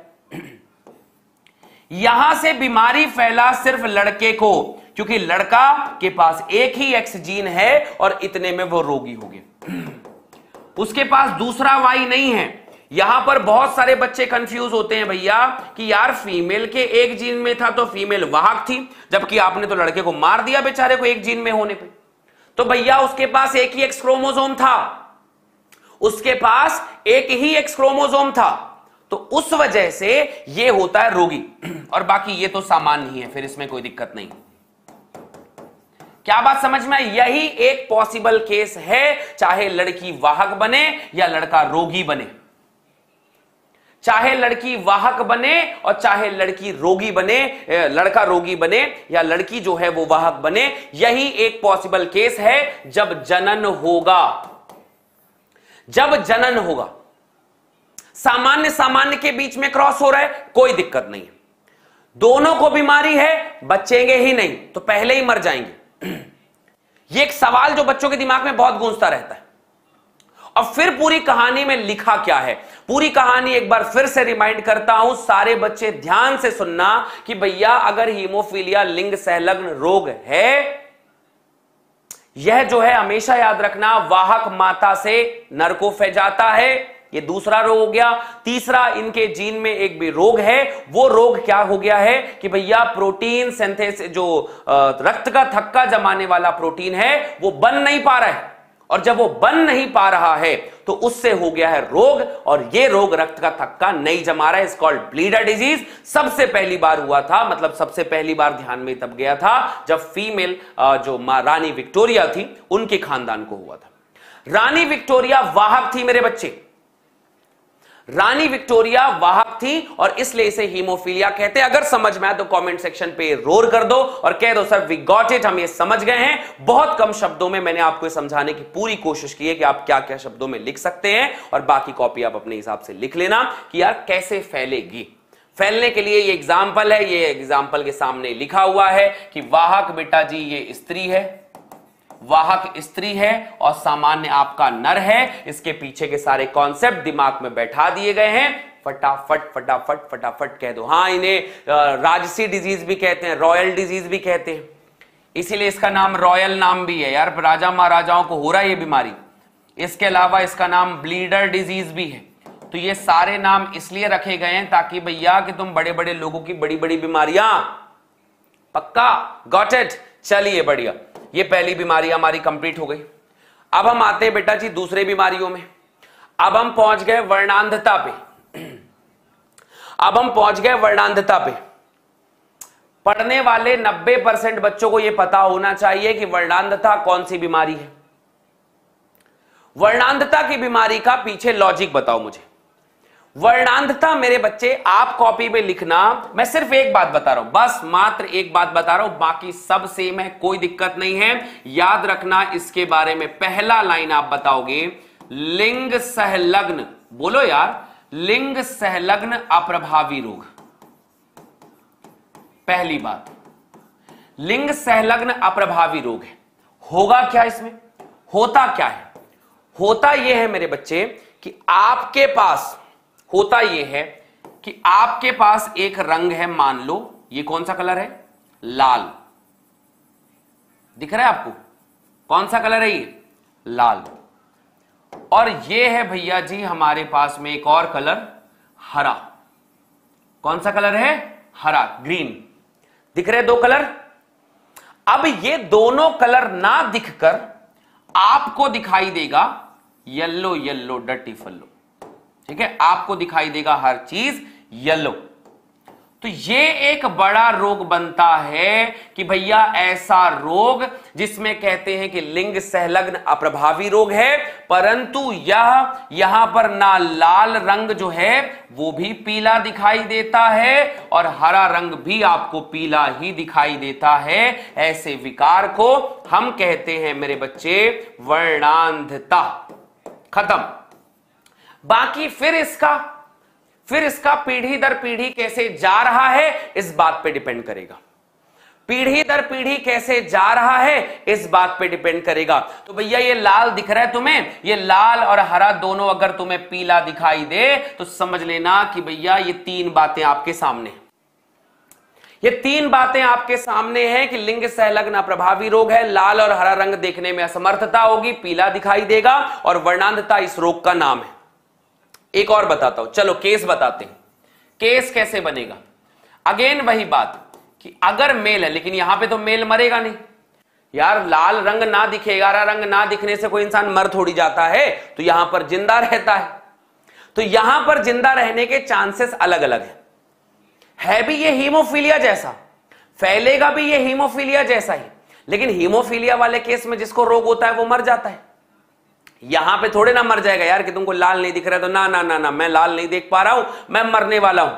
यहां से बीमारी फैला सिर्फ लड़के को, क्योंकि लड़का के पास एक ही X जीन है और इतने में वो रोगी हो गया। उसके पास दूसरा Y नहीं है। यहां पर बहुत सारे बच्चे कंफ्यूज होते हैं भैया कि यार फीमेल के एक जीन में था तो फीमेल वाहक थी, जबकि आपने तो लड़के को मार दिया बेचारे को एक जीन में होने पे। तो भैया उसके पास एक ही X क्रोमोसोम था, उसके पास एक ही X क्रोमोसोम था, तो उस वजह से ये होता है रोगी, और बाकी ये तो सामान्य ही है, फिर इसमें कोई दिक्कत नहीं। क्या बात समझ में? यही एक पॉसिबल केस है, चाहे लड़की वाहक बने या लड़का रोगी बने, चाहे लड़की वाहक बने और चाहे लड़की रोगी बने, लड़का रोगी बने या लड़की जो है वो वाहक बने, यही एक पॉसिबल केस है जब जनन होगा। जब जनन होगा, सामान्य सामान्य के बीच में क्रॉस हो रहा है, कोई दिक्कत नहीं है। दोनों को बीमारी है, बचेंगे ही नहीं तो पहले ही मर जाएंगे। ये एक सवाल जो बच्चों के दिमाग में बहुत गूंजता रहता है। और फिर पूरी कहानी में लिखा क्या है, पूरी कहानी एक बार फिर से रिमाइंड करता हूं, सारे बच्चे ध्यान से सुनना कि भैया अगर हीमोफीलिया लिंग संलग्न रोग है, यह जो है हमेशा याद रखना वाहक माता से नर को फैलाता है, ये दूसरा रोग हो गया। तीसरा, इनके जीन में एक भी रोग है, वो रोग क्या हो गया है कि भैया प्रोटीन सिंथेसिस, जो रक्त का थक्का जमाने वाला प्रोटीन है वो बन नहीं पा रहा है, और जब वो बन नहीं पा रहा है तो उससे हो गया है रोग, और ये रोग रक्त का थक्का नहीं जमा रहा है, इट्स कॉल्ड ब्लीडर डिजीज। सबसे पहली बार हुआ था, मतलब सबसे पहली बार ध्यान में तब गया था जब फीमेल जो रानी विक्टोरिया थी उनके खानदान को हुआ था। रानी विक्टोरिया वाहक थी मेरे बच्चे, रानी विक्टोरिया वाहक थी, और इसलिए इसे हीमोफीलिया कहते हैं। अगर समझ में आए तो कमेंट सेक्शन पे रोर कर दो और कह दो सर वी गॉट इट, हम ये समझ गए हैं। बहुत कम शब्दों में मैंने आपको समझाने की पूरी कोशिश की है कि आप क्या क्या शब्दों में लिख सकते हैं, और बाकी कॉपी आप अपने हिसाब से लिख लेना कि यार कैसे फैलेगी। फैलने के लिए ये एग्जाम्पल है, ये एग्जाम्पल के सामने लिखा हुआ है कि वाहक बेटा जी ये स्त्री है, वाहक स्त्री है और सामान्य आपका नर है। इसके पीछे के सारे कॉन्सेप्ट दिमाग में बैठा दिए गए हैं, फटाफट फटाफट फटाफट कह दो। हाँ, इन्हें राजसी डिजीज भी कहते हैं, रॉयल डिजीज भी कहते हैं, इसीलिए इसका नाम रॉयल नाम भी है यार, राजा महाराजाओं को हो रहा है ये बीमारी। इसके अलावा इसका नाम ब्लीडर डिजीज भी है। तो ये सारे नाम इसलिए रखे गए हैं ताकि भैया कि तुम बड़े बड़े लोगों की बड़ी बड़ी बीमारियां, पक्का गॉट इट। चलिए बढ़िया, ये पहली बीमारी हमारी कंप्लीट हो गई। अब हम आते हैं बेटा जी दूसरे बीमारियों में। अब हम पहुंच गए वर्णांधता पे, अब हम पहुंच गए वर्णांधता पे। पढ़ने वाले 90% बच्चों को यह पता होना चाहिए कि वर्णांधता कौन सी बीमारी है। वर्णांधता की बीमारी का पीछे लॉजिक बताओ मुझे। वर्णांधता मेरे बच्चे आप कॉपी में लिखना, मैं सिर्फ एक बात बता रहा हूं, बस मात्र एक बात बता रहा हूं, बाकी सब सेम है, कोई दिक्कत नहीं है। याद रखना इसके बारे में पहला लाइन आप बताओगे लिंग संलग्न, बोलो यार, लिंग संलग्न अप्रभावी रोग। पहली बात, लिंग संलग्न अप्रभावी रोग है। होगा क्या इसमें, होता क्या है? होता यह है मेरे बच्चे कि आपके पास, होता यह है कि आपके पास एक रंग है, मान लो ये कौन सा कलर है, लाल। दिख रहा है आपको कौन सा कलर है ये, लाल। और ये है भैया जी हमारे पास में एक और कलर, हरा। कौन सा कलर है, हरा, ग्रीन। दिख रहे दो कलर। अब ये दोनों कलर ना दिखकर आपको दिखाई देगा येलो येलो डर्टी फल्लो, ठीक है, आपको दिखाई देगा हर चीज येलो। तो ये एक बड़ा रोग बनता है कि भैया ऐसा रोग जिसमें कहते हैं कि लिंग संलग्न अप्रभावी रोग है, परंतु यहां पर ना लाल रंग जो है वो भी पीला दिखाई देता है और हरा रंग भी आपको पीला ही दिखाई देता है। ऐसे विकार को हम कहते हैं मेरे बच्चे वर्णांधता। खत्म। बाकी फिर इसका पीढ़ी दर पीढ़ी कैसे जा रहा है इस बात पे डिपेंड करेगा। पीढ़ी दर पीढ़ी कैसे जा रहा है इस बात पे डिपेंड करेगा। तो भैया ये लाल दिख रहा है तुम्हें, ये लाल और हरा दोनों अगर तुम्हें पीला दिखाई दे तो समझ लेना कि भैया ये तीन बातें आपके सामने हैं। ये तीन बातें आपके सामने हैं कि लिंग संलग्न अप्रभावी रोग है, लाल और हरा रंग देखने में असमर्थता होगी, पीला दिखाई देगा और वर्णांधता इस रोग का नाम है। एक और बताता हूं, चलो केस बताते हैं। केस कैसे बनेगा? अगेन वही बात कि अगर मेल है, लेकिन यहां पे तो मेल मरेगा नहीं यार, लाल रंग ना दिखेगा, हरा रंग ना दिखने से कोई इंसान मर थोड़ी जाता है, तो यहां पर जिंदा रहता है। तो यहां पर जिंदा रहने के चांसेस अलग अलग है भी ये हीमोफीलिया जैसा, फैलेगा भी ये हीमोफीलिया जैसा ही, लेकिन हीमोफीलिया वाले केस में जिसको रोग होता है वो मर जाता है। यहां पे थोड़े ना मर जाएगा यार कि तुमको लाल नहीं दिख रहा है तो ना ना ना ना मैं लाल नहीं देख पा रहा हूं, मैं मरने वाला हूं।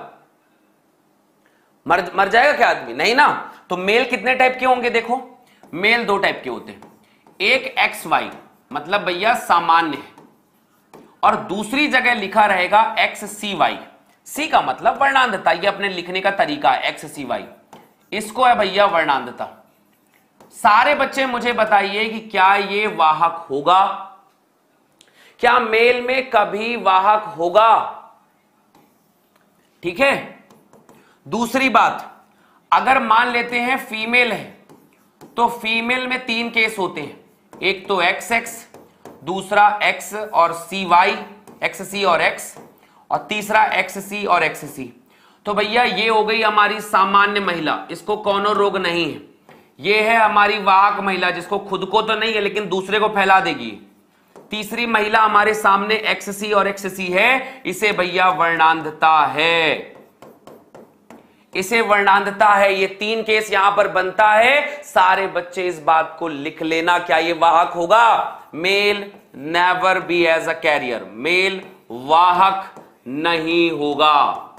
मर जाएगा क्या आदमी? नहीं ना। तो मेल कितने टाइप के होंगे? देखो मेल दो टाइप के होते हैं, एक XY मतलब भैया सामान्य है, और दूसरी जगह लिखा रहेगा XCY। सी का मतलब वर्णांधता, ये अपने लिखने का तरीका है XCY, इसको है भैया वर्णांधता। सारे बच्चे मुझे बताइए कि क्या ये वाहक होगा? क्या मेल में कभी वाहक होगा? ठीक है। दूसरी बात, अगर मान लेते हैं फीमेल है तो फीमेल में तीन केस होते हैं, एक तो XX, दूसरा X और CY, XC और X, और तीसरा XC और XC। तो भैया ये हो गई हमारी सामान्य महिला, इसको कोनो रोग नहीं है। ये है हमारी वाहक महिला जिसको खुद को तो नहीं है लेकिन दूसरे को फैला देगी। तीसरी महिला हमारे सामने XC और XC है, इसे भैया वर्णांधता है, इसे वर्णांधता है। ये तीन केस यहां पर बनता है। सारे बच्चे इस बात को लिख लेना, क्या ये वाहक होगा? Male never be as a carrier, male वाहक नहीं होगा।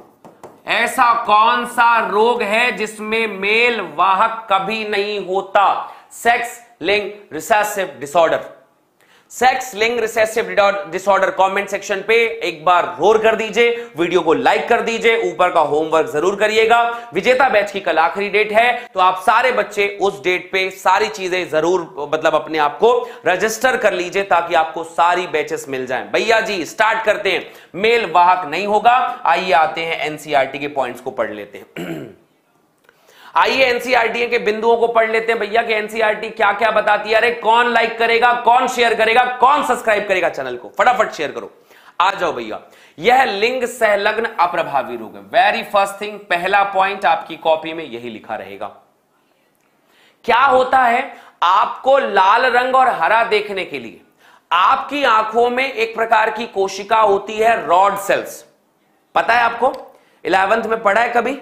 ऐसा कौन सा रोग है जिसमें मेल वाहक कभी नहीं होता? Sex link recessive disorder. Sex link recessive disorder comment section पे एक बार रोर कर दीजिए, वीडियो को लाइक कर दीजिए, ऊपर का होमवर्क जरूर करिएगा। विजेता बैच की कल आखिरी डेट है, तो आप सारे बच्चे उस डेट पे सारी चीजें जरूर मतलब अपने आप को रजिस्टर कर लीजिए ताकि आपको सारी बैचेस मिल जाएं। भैया जी स्टार्ट करते हैं। मेल वाहक नहीं होगा। आइए आते हैं एनसीईआरटी के पॉइंट्स को पढ़ लेते हैं। आइए एनसीईआरटी के बिंदुओं को पढ़ लेते हैं भैया कि एनसीईआरटी क्या क्या बताती है। अरे कौन लाइक करेगा, कौन शेयर करेगा, कौन सब्सक्राइब करेगा चैनल को? फटाफट शेयर करो। आ जाओ भैया। यह लिंग संलग्न अप्रभावी रोग है। वेरी फर्स्ट थिंग, पहला पॉइंट आपकी कॉपी में यही लिखा रहेगा। क्या होता है? आपको लाल रंग और हरा देखने के लिए आपकी आंखों में एक प्रकार की कोशिका होती है, रॉड सेल्स। पता है आपको? 11th में पढ़ा है कभी?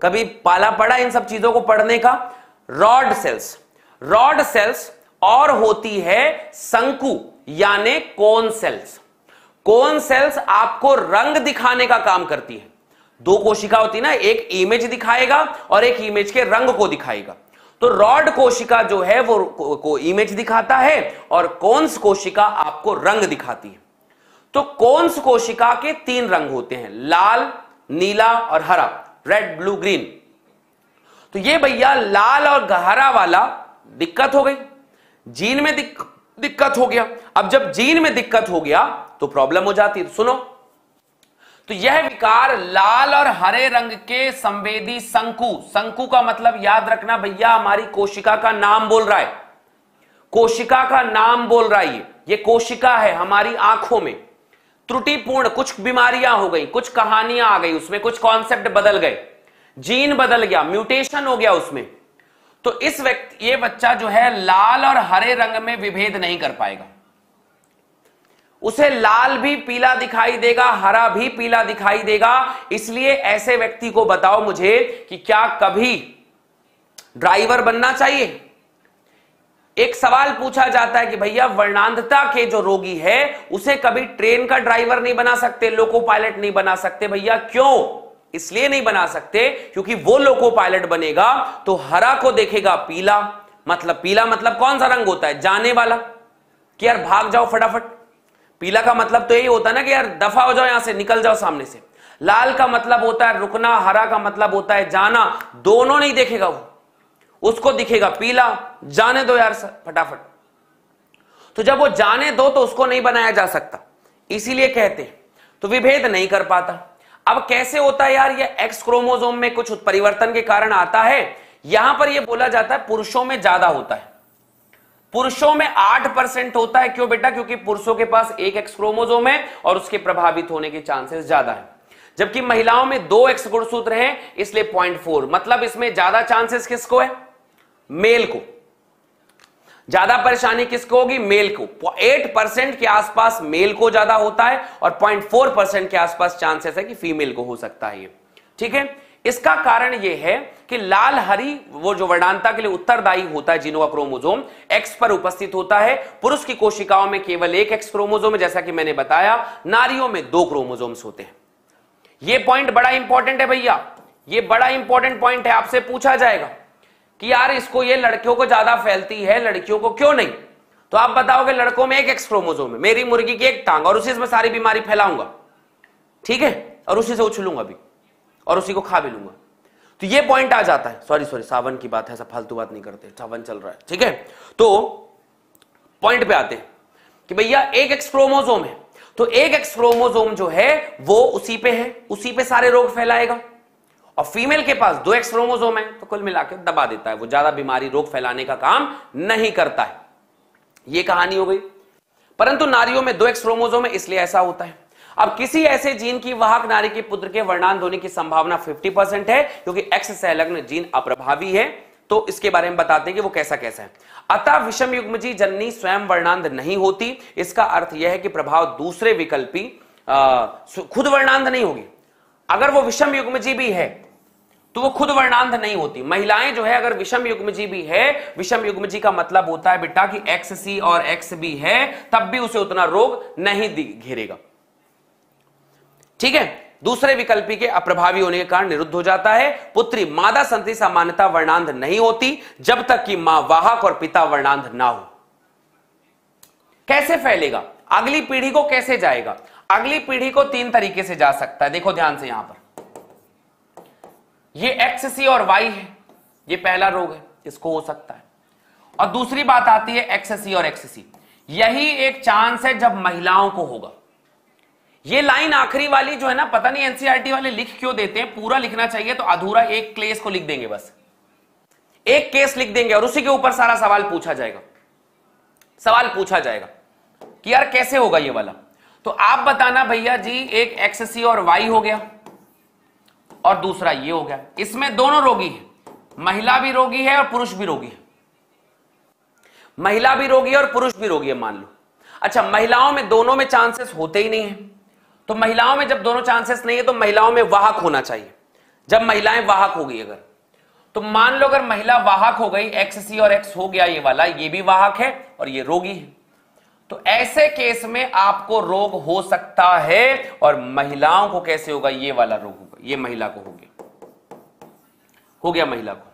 कभी पाला पड़ा इन सब चीजों को पढ़ने का? रॉड सेल्स, रॉड सेल्स और होती है शंकु यानी कोन सेल्स। कोन सेल्स आपको रंग दिखाने का काम करती है। दो कोशिका होती है ना, एक इमेज दिखाएगा और एक इमेज के रंग को दिखाएगा। तो रॉड कोशिका जो है वो इमेज दिखाता है और कोन्स कोशिका आपको रंग दिखाती है। तो कोन्स कोशिका के तीन रंग होते हैं, लाल, नीला और हरा, रेड ब्लू ग्रीन। तो ये भैया लाल और हरा वाला दिक्कत हो गई, जीन में दिक्कत हो गया। अब जब जीन में दिक्कत हो गया तो प्रॉब्लम हो जाती है। सुनो, तो यह विकार लाल और हरे रंग के संवेदी शंकु, शंकु का मतलब याद रखना भैया हमारी कोशिका का नाम बोल रहा है, कोशिका का नाम बोल रहा है। ये कोशिका है हमारी आंखों में। त्रुटिपूर्ण कुछ बीमारियां हो गई, कुछ कहानियां आ गई, उसमें कुछ कॉन्सेप्ट बदल गए, जीन बदल गया, म्यूटेशन हो गया उसमें। तो इस ये बच्चा जो है लाल और हरे रंग में विभेद नहीं कर पाएगा। उसे लाल भी पीला दिखाई देगा, हरा भी पीला दिखाई देगा। इसलिए ऐसे व्यक्ति को बताओ मुझे कि क्या कभी ड्राइवर बनना चाहिए? एक सवाल पूछा जाता है कि भैया वर्णांधता के जो रोगी है उसे कभी ट्रेन का ड्राइवर नहीं बना सकते, लोको पायलट नहीं बना सकते। भैया क्यों? इसलिए नहीं बना सकते क्योंकि वो लोको पायलट बनेगा तो हरा को देखेगा पीला, पीला मतलब कौन सा रंग होता है? जाने वाला, कि यार भाग जाओ फटाफट। पीला का मतलब तो यही होता है ना कि यार दफा हो जाओ, यहां से निकल जाओ सामने से। लाल का मतलब होता है रुकना, हरा का मतलब होता है जाना। दोनों नहीं देखेगा वो, उसको दिखेगा पीला, जाने दो यार फटाफट। तो जब वो जाने दो तो उसको नहीं बनाया जा सकता, इसीलिए कहते हैं। तो विभेद नहीं कर पाता। अब कैसे होता है यार? ये एक्स क्रोमोसोम में कुछ उत्परिवर्तन के कारण आता है। यहां पर यह बोला जाता है पुरुषों में ज्यादा होता है, पुरुषों में 8% होता है। क्यों बेटा? क्योंकि पुरुषों के पास एक एक्स क्रोमोसोम है और उसके प्रभावित होने के चांसेस ज्यादा है, जबकि महिलाओं में 2 एक्स गुणसूत्र हैं, इसलिए 0.4। मतलब इसमें ज्यादा चांसेस किसको है? मेल को। ज्यादा परेशानी किसको होगी? मेल को। 8% के आसपास मेल को ज्यादा होता है और 0.4% के आसपास चांसेस है कि फीमेल को हो सकता है ये। ठीक है, इसका कारण यह है कि लाल हरी वो जो वर्णांता के लिए उत्तरदायी होता है जीनों का क्रोमोसोम एक्स पर उपस्थित होता है। पुरुष की कोशिकाओं में केवल एक एक्स क्रोमोसोम है, जैसा कि मैंने बताया। नारियों में 2 क्रोमोसोम्स होते हैं। यह पॉइंट बड़ा इंपॉर्टेंट है भैया, यह बड़ा इंपॉर्टेंट पॉइंट है। आपसे पूछा जाएगा कि यार इसको ये लड़कियों को ज्यादा फैलती है, लड़कियों को क्यों नहीं? तो आप बताओगे लड़कों में एक एक्स क्रोमोसोम है, मेरी मुर्गी की एक टांग, और उसी से सारी बीमारी फैलाऊंगा, ठीक है, और उसी से उछलूंगा भी और उसी को खा भी लूंगा। तो ये पॉइंट आ जाता है। सॉरी सावन की बात है, सब फालतू बात नहीं करते, सावन चल रहा है, ठीक है। तो पॉइंट पे आते हैं कि भैया एक एक्स क्रोमोसोम है, तो एक एक्स क्रोमोसोम जो है वो उसी पे है, उसी पे सारे रोग फैलाएगा। और फीमेल के पास 2 एक्स क्रोमोसोम है, तो कुल मिलाकर दबा देता है, वो ज्यादा बीमारी रोग फैलाने का काम नहीं करता है। ये कहानी हो गई। परंतु नारियों में 2 एक्स क्रोमोसोम है, इसलिए ऐसा होता है। अब किसी ऐसे जीन की वाहक नारी के पुत्र के वर्णांध होने की संभावना 50% है, क्योंकि एक्स संलग्न जीन अप्रभावी है। तो इसके बारे में बताते हैं कि वो कैसा कैसा है। अतः विषम युग्मजी जननी स्वयं वर्णांध नहीं होती। इसका अर्थ यह है कि प्रभाव दूसरे विकल्पी खुद वर्णांध नहीं होगी। अगर वो विषम युग्मजी भी है तो वो खुद वर्णांध नहीं होती। महिलाएं जो है अगर विषम युग्मजी भी है, विषम युग्मजी का मतलब होता है बेटा कि एक्स सी और एक्स बी है, तब भी उसे उतना रोग नहीं घेरेगा, ठीक है। दूसरे विकल्पी के अप्रभावी होने के कारण निरुद्ध हो जाता है। पुत्री मादा संतति सामान्यतः वर्णांध नहीं होती जब तक कि मां वाहक और पिता वर्णांध ना हो। कैसे फैलेगा? अगली पीढ़ी को कैसे जाएगा? अगली पीढ़ी को 3 तरीके से जा सकता है। देखो ध्यान से, यहां पर ये एक्स सी और वाई है, ये पहला रोग है, इसको हो सकता है। और दूसरी बात आती है एक्स सी और एक्स सी। यही एक चांस है जब महिलाओं को होगा। ये लाइन आखिरी वाली जो है ना, पता नहीं एनसीईआरटी वाले लिख क्यों देते हैं, पूरा लिखना चाहिए तो अधूरा एक केस को लिख देंगे, बस एक केस लिख देंगे और उसी के ऊपर सारा सवाल पूछा जाएगा। सवाल पूछा जाएगा कि यार कैसे होगा ये वाला। तो आप बताना भैया जी, एक एक्स सी और वाई हो गया और दूसरा ये हो गया। इसमें दोनों रोगी हैं, महिला भी रोगी है और पुरुष भी रोगी है। महिला भी रोगी है और पुरुष भी रोगी है, मान लो। अच्छा, महिलाओं में दोनों में चांसेस होते ही नहीं है, तो महिलाओं में जब दोनों चांसेस नहीं है तो महिलाओं में वाहक होना चाहिए। जब महिलाएं वाहक हो गई अगर, तो मान लो अगर महिला वाहक हो गई, एक्स सी और एक्स हो गया, ये वाला ये भी वाहक है और ये रोगी है, तो ऐसे केस में आपको रोग हो सकता है। और महिलाओं को कैसे होगा? ये वाला रोग होगा, ये महिला को हो गया महिला को।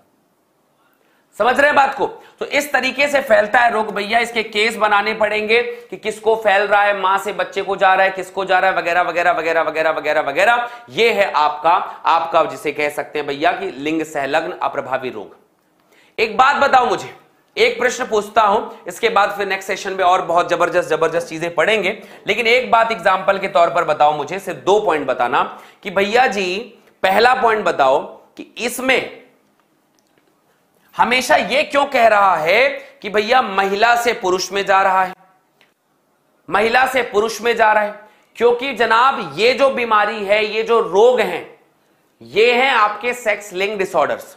समझ रहे हैं बात को? तो इस तरीके से फैलता है रोग भैया। इसके केस बनाने पड़ेंगे कि किसको फैल रहा है, मां से बच्चे को जा रहा है, किसको जा रहा है, वगैरह वगैरह वगैरह वगैरह वगैरह वगैरह। ये है आपका जिसे कह सकते हैं भैया कि लिंग संलग्न अप्रभावी रोग। एक बात बताओ मुझे, एक प्रश्न पूछता हूं, इसके बाद फिर नेक्स्ट सेशन में और बहुत जबरदस्त चीजें पढ़ेंगे, लेकिन एक बात एग्जांपल के तौर पर बताओ मुझे, सिर्फ 2 पॉइंट बताना कि भैया जी पहला पॉइंट बताओ कि इसमें हमेशा ये क्यों कह रहा है कि भैया महिला से पुरुष में जा रहा है, महिला से पुरुष में जा रहा है? क्योंकि जनाब ये जो बीमारी है, ये जो रोग हैं, ये हैं आपके सेक्स लिंक डिसऑर्डर्स।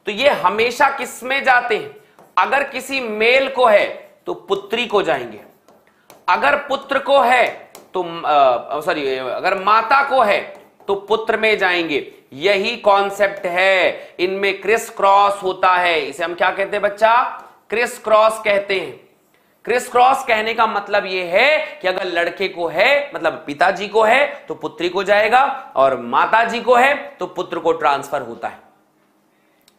तो ये हमेशा किस में जाते हैं? अगर किसी मेल को है तो पुत्री को जाएंगे, अगर पुत्र को है तो अगर माता को है तो पुत्र में जाएंगे। यही कॉन्सेप्ट है, इनमें क्रिस क्रॉस होता है। इसे हम क्या कहते हैं बच्चा? क्रिस क्रॉस कहते हैं। क्रिस क्रॉस कहने का मतलब यह है कि अगर लड़के को है, मतलब पिताजी को है तो पुत्री को जाएगा, और माताजी को है तो पुत्र को ट्रांसफर होता है।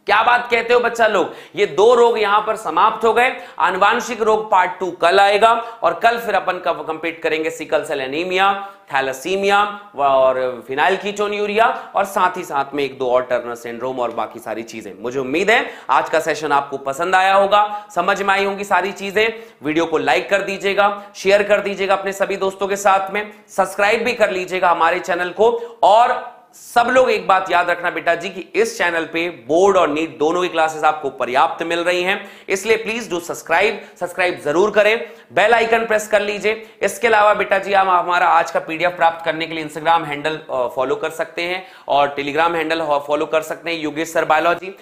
क्या बात कहते हो बच्चा लोग? ये दो रोग यहां पर समाप्त हो गए। आनुवांशिक रोग पार्ट 2 कल आएगा, और कल फिर अपन कंप्लीट करेंगे सिकल सेल एनीमिया, थैलेसीमिया और फिनाइलकीटोन्यूरिया, और साथ ही साथ में एक दो और टर्नर सिंड्रोम और बाकी सारी चीजें। मुझे उम्मीद है आज का सेशन आपको पसंद आया होगा, समझ में आई होंगी सारी चीजें। वीडियो को लाइक कर दीजिएगा, शेयर कर दीजिएगा अपने सभी दोस्तों के साथ में, सब्सक्राइब भी कर लीजिएगा हमारे चैनल को। और सब लोग एक बात याद रखना बेटा जी कि इस चैनल पे बोर्ड और नीट दोनों की क्लासेस आपको पर्याप्त मिल रही हैं, इसलिए प्लीज डू सब्सक्राइब जरूर करें, बेल आइकन प्रेस कर लीजिए। इसके अलावा बेटा जी आप हमारा आज का पीडीएफ प्राप्त करने के लिए इंस्टाग्राम हैंडल फॉलो कर सकते हैं और टेलीग्राम हैंडल फॉलो कर सकते हैं, योगेश सर बायोलॉजी।